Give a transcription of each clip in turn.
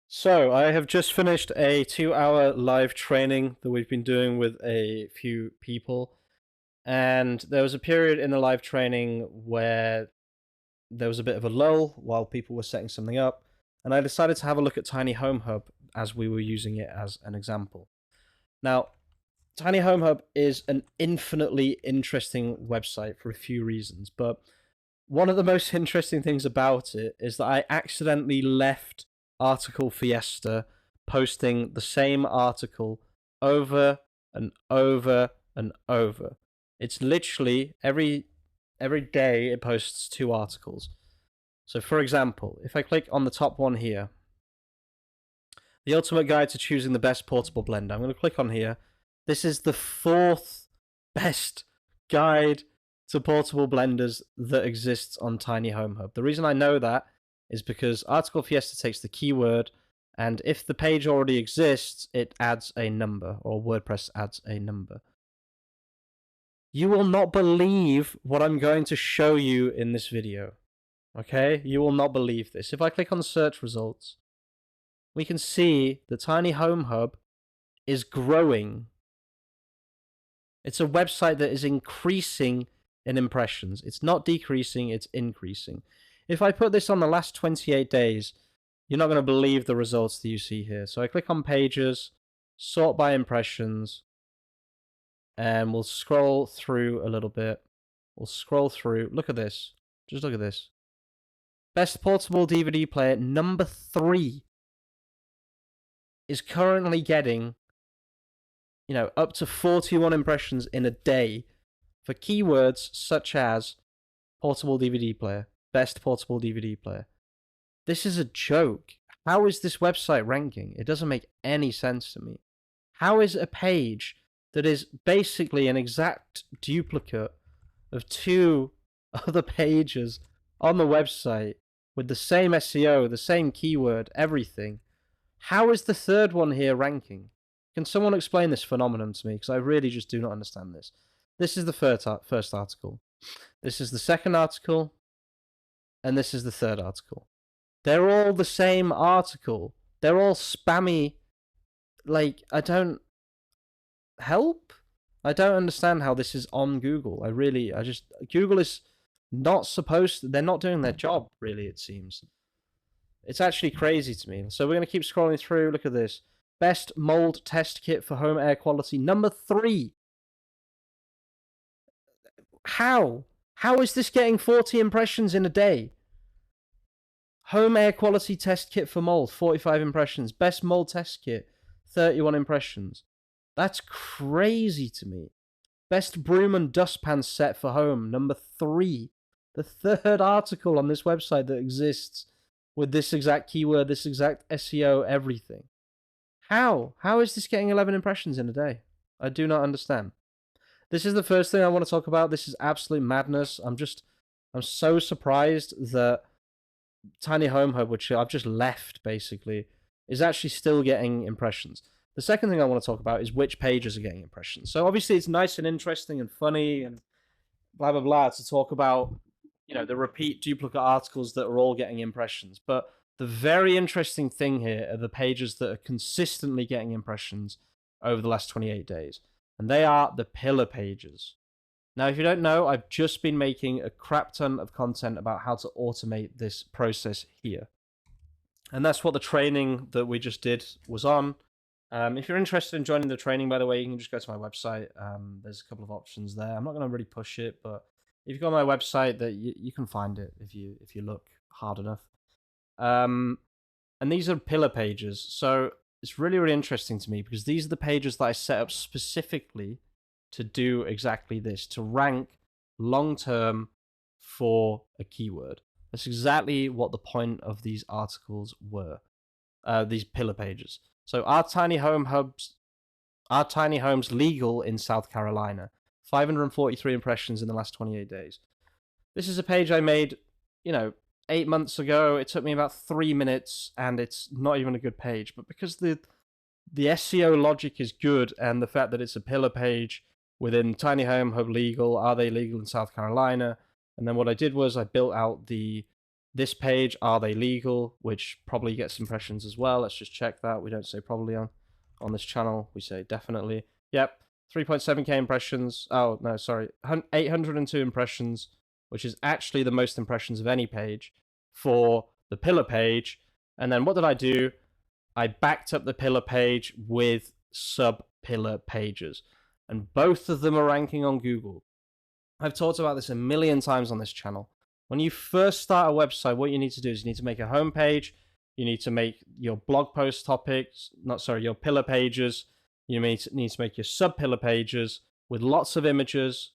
So, I have just finished a 2-hour live training that we've been doing with a few people. And there was a period in the live training where there was a bit of a lull while people were setting something up. And I decided to have a look at Tiny Home Hub as we were using it as an example. Now, Tiny Home Hub is an infinitely interesting website for a few reasons. But one of the most interesting things about it is that I accidentally left ArticleFiesta posting the same article over and over and over. It's literally every day it posts 2 articles. So for example, if I click on the top one here, the ultimate guide to choosing the best portable blender, I'm going to click on here. This is the 4th best guide to portable blenders that exists on Tiny Home Hub. The reason I know that is because ArticleFiesta takes the keyword, and if the page already exists, it adds a number, or WordPress adds a number. You will not believe what I'm going to show you in this video. Okay? You will not believe this. If I click on search results, we can see the Tiny Home Hub is growing. It's a website that is increasing in impressions. It's not decreasing, it's increasing. If I put this on the last 28 days, you're not going to believe the results that you see here. So I click on pages, sort by impressions, and we'll scroll through a little bit. We'll scroll through. Look at this. Just look at this. Best portable DVD player number 3 is currently getting, up to 41 impressions in a day for keywords such as portable DVD player, best portable DVD player. This is a joke. How is this website ranking? It doesn't make any sense to me. How is a page that is basically an exact duplicate of 2 other pages on the website with the same SEO, the same keyword, everything, how is the 3rd one here ranking? Can someone explain this phenomenon to me? Because I really just do not understand this. This is the first article. This is the 2nd article. And this is the 3rd article. They're all the same article. They're all spammy. I don't... Help? I don't understand how this is on Google. Google is not supposed to... They're not doing their job, really, it seems. It's actually crazy to me. So we're going to keep scrolling through. Look at this. Best mold test kit for home air quality. Number 3. How? How is this getting 40 impressions in a day? Home air quality test kit for mold, 45 impressions. Best mold test kit, 31 impressions. That's crazy to me. Best broom and dustpan set for home, number 3. The 3rd article on this website that exists with this exact keyword, this exact SEO, everything. How? How is this getting 11 impressions in a day? I do not understand. This is the first thing I want to talk about. This is absolute madness. I'm so surprised that Tiny Home Hub, which I've just left basically, is actually still getting impressions. The second thing I want to talk about is which pages are getting impressions. So obviously it's nice and interesting and funny and blah, blah, blah to talk about, the repeat duplicate articles that are all getting impressions. But the very interesting thing here are the pages that are consistently getting impressions over the last 28 days. And they are the pillar pages. Now, if you don't know, I've just been making a crap ton of content about how to automate this process here. And that's what the training that we just did was on. If you're interested in joining the training, by the way, you can just go to my website. There's a couple of options there. I'm not going to really push it, but if you go on my website, that you can find it if you look hard enough. And these are pillar pages. So it's really, really interesting to me because these are the pages that I set up specifically to do exactly this, to rank long-term for a keyword. That's exactly what the point of these articles were, these pillar pages. So are tiny homes legal in South Carolina? 543 impressions in the last 28 days. This is a page I made, 8 months ago. It took me about 3 minutes, and it's not even a good page. But because the SEO logic is good, and the fact that it's a pillar page within Tiny Home Hub legal, are they legal in South Carolina? And then what I did was I built out the this page, are they legal? Which probably gets impressions as well. Let's just check that. We don't say probably on this channel. We say definitely. Yep, 3.7k impressions. Oh, no, sorry. 802 impressions, which is actually the most impressions of any page for the pillar page. And then what did I do? I backed up the pillar page with sub-pillar pages. And both of them are ranking on Google. I've talked about this a million times on this channel. When you first start a website, what you need to do is you need to make a homepage. You need to make your blog post topics, your pillar pages. You need to make your sub-pillar pages with lots of images,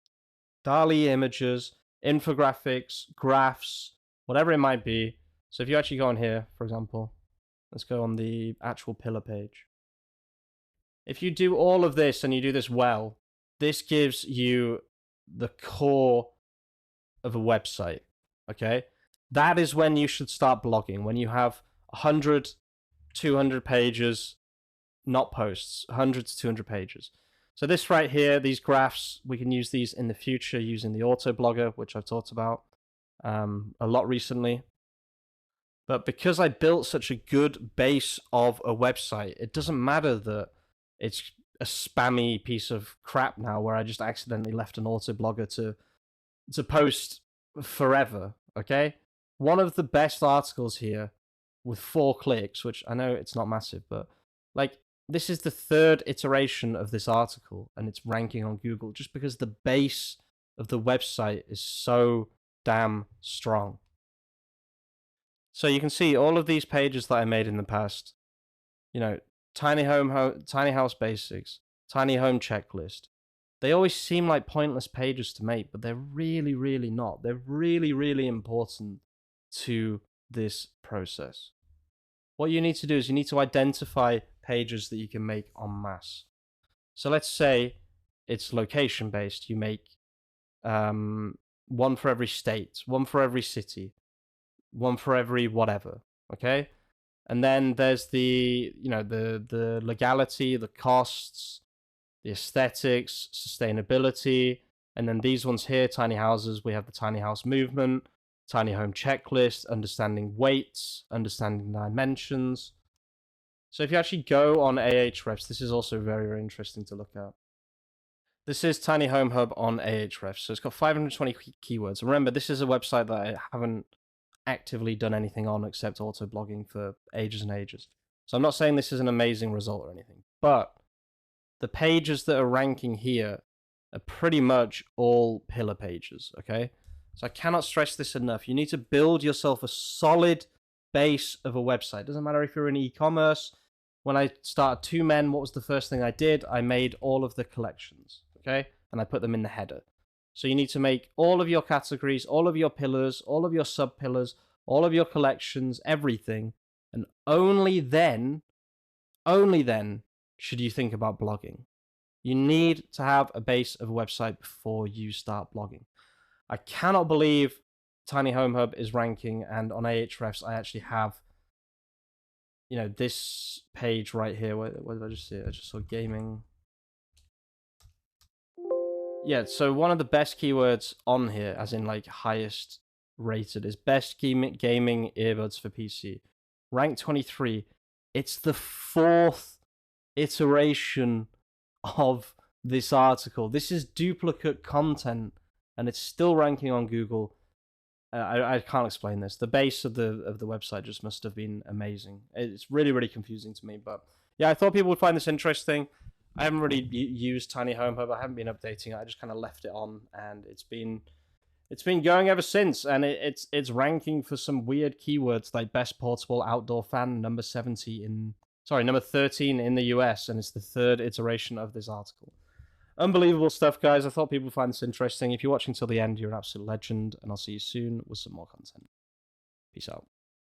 DALL-E images, infographics, graphs, whatever it might be. So if you actually go on here, for example, let's go on the actual pillar page. If you do all of this and you do this well, this gives you the core of a website, okay? That is when you should start blogging, when you have 100, 200 pages, not posts, 100 to 200 pages. So this right here, these graphs, we can use these in the future using the auto blogger, which I've talked about a lot recently. But because I built such a good base of a website, it doesn't matter that it's a spammy piece of crap now where I just accidentally left an auto blogger to post forever, okay? One of the best articles here with 4 clicks, which I know it's not massive, but like this is the 3rd iteration of this article and it's ranking on Google just because the base of the website is so damn strong. So you can see all of these pages that I made in the past, you know, tiny house basics, tiny home checklist. They always seem like pointless pages to make, but they're really, really not. They're really, really important to this process. What you need to do is you need to identify pages that you can make en masse. So let's say it's location based. You make one for every state, one for every city, one for every whatever, okay? And then there's the legality, the costs, the aesthetics, sustainability, and then these ones here, tiny houses, we have the tiny house movement, tiny home checklist, understanding weights, understanding dimensions. So if you actually go on Ahrefs, this is also very, very interesting to look at. This is Tiny Home Hub on Ahrefs. So it's got 520 keywords. Remember, this is a website that I haven't actively done anything on except auto blogging for ages and ages. So I'm not saying this is an amazing result or anything, but the pages that are ranking here are pretty much all pillar pages, okay? So I cannot stress this enough. You need to build yourself a solid base of a website. It doesn't matter if you're in e-commerce. When I started 2 Men, what was the first thing I did? I made all of the collections, okay? And I put them in the header. So you need to make all of your categories, all of your pillars, all of your sub-pillars, all of your collections, everything. And only then should you think about blogging. You need to have a base of a website before you start blogging. I cannot believe Tiny Home Hub is ranking, and on Ahrefs I actually have, you know, this page right here. What did I just see? I just saw gaming. Yeah, so one of the best keywords on here, as in like highest rated, is best gaming earbuds for PC. Rank 23. It's the 4th iteration of this article. This is duplicate content, and it's still ranking on Google. I can't explain this. The base of the website just must have been amazing. It's really, really confusing to me, but yeah, I thought people would find this interesting. I haven't really used Tiny Home Hub. I haven't been updating it. I just kind of left it on, and it's been going ever since. And it's ranking for some weird keywords like best portable outdoor fan, number 13 in the US, and it's the 3rd iteration of this article. Unbelievable stuff, guys. I thought people would find this interesting. If you're watching till the end, you're an absolute legend, and I'll see you soon with some more content. Peace out.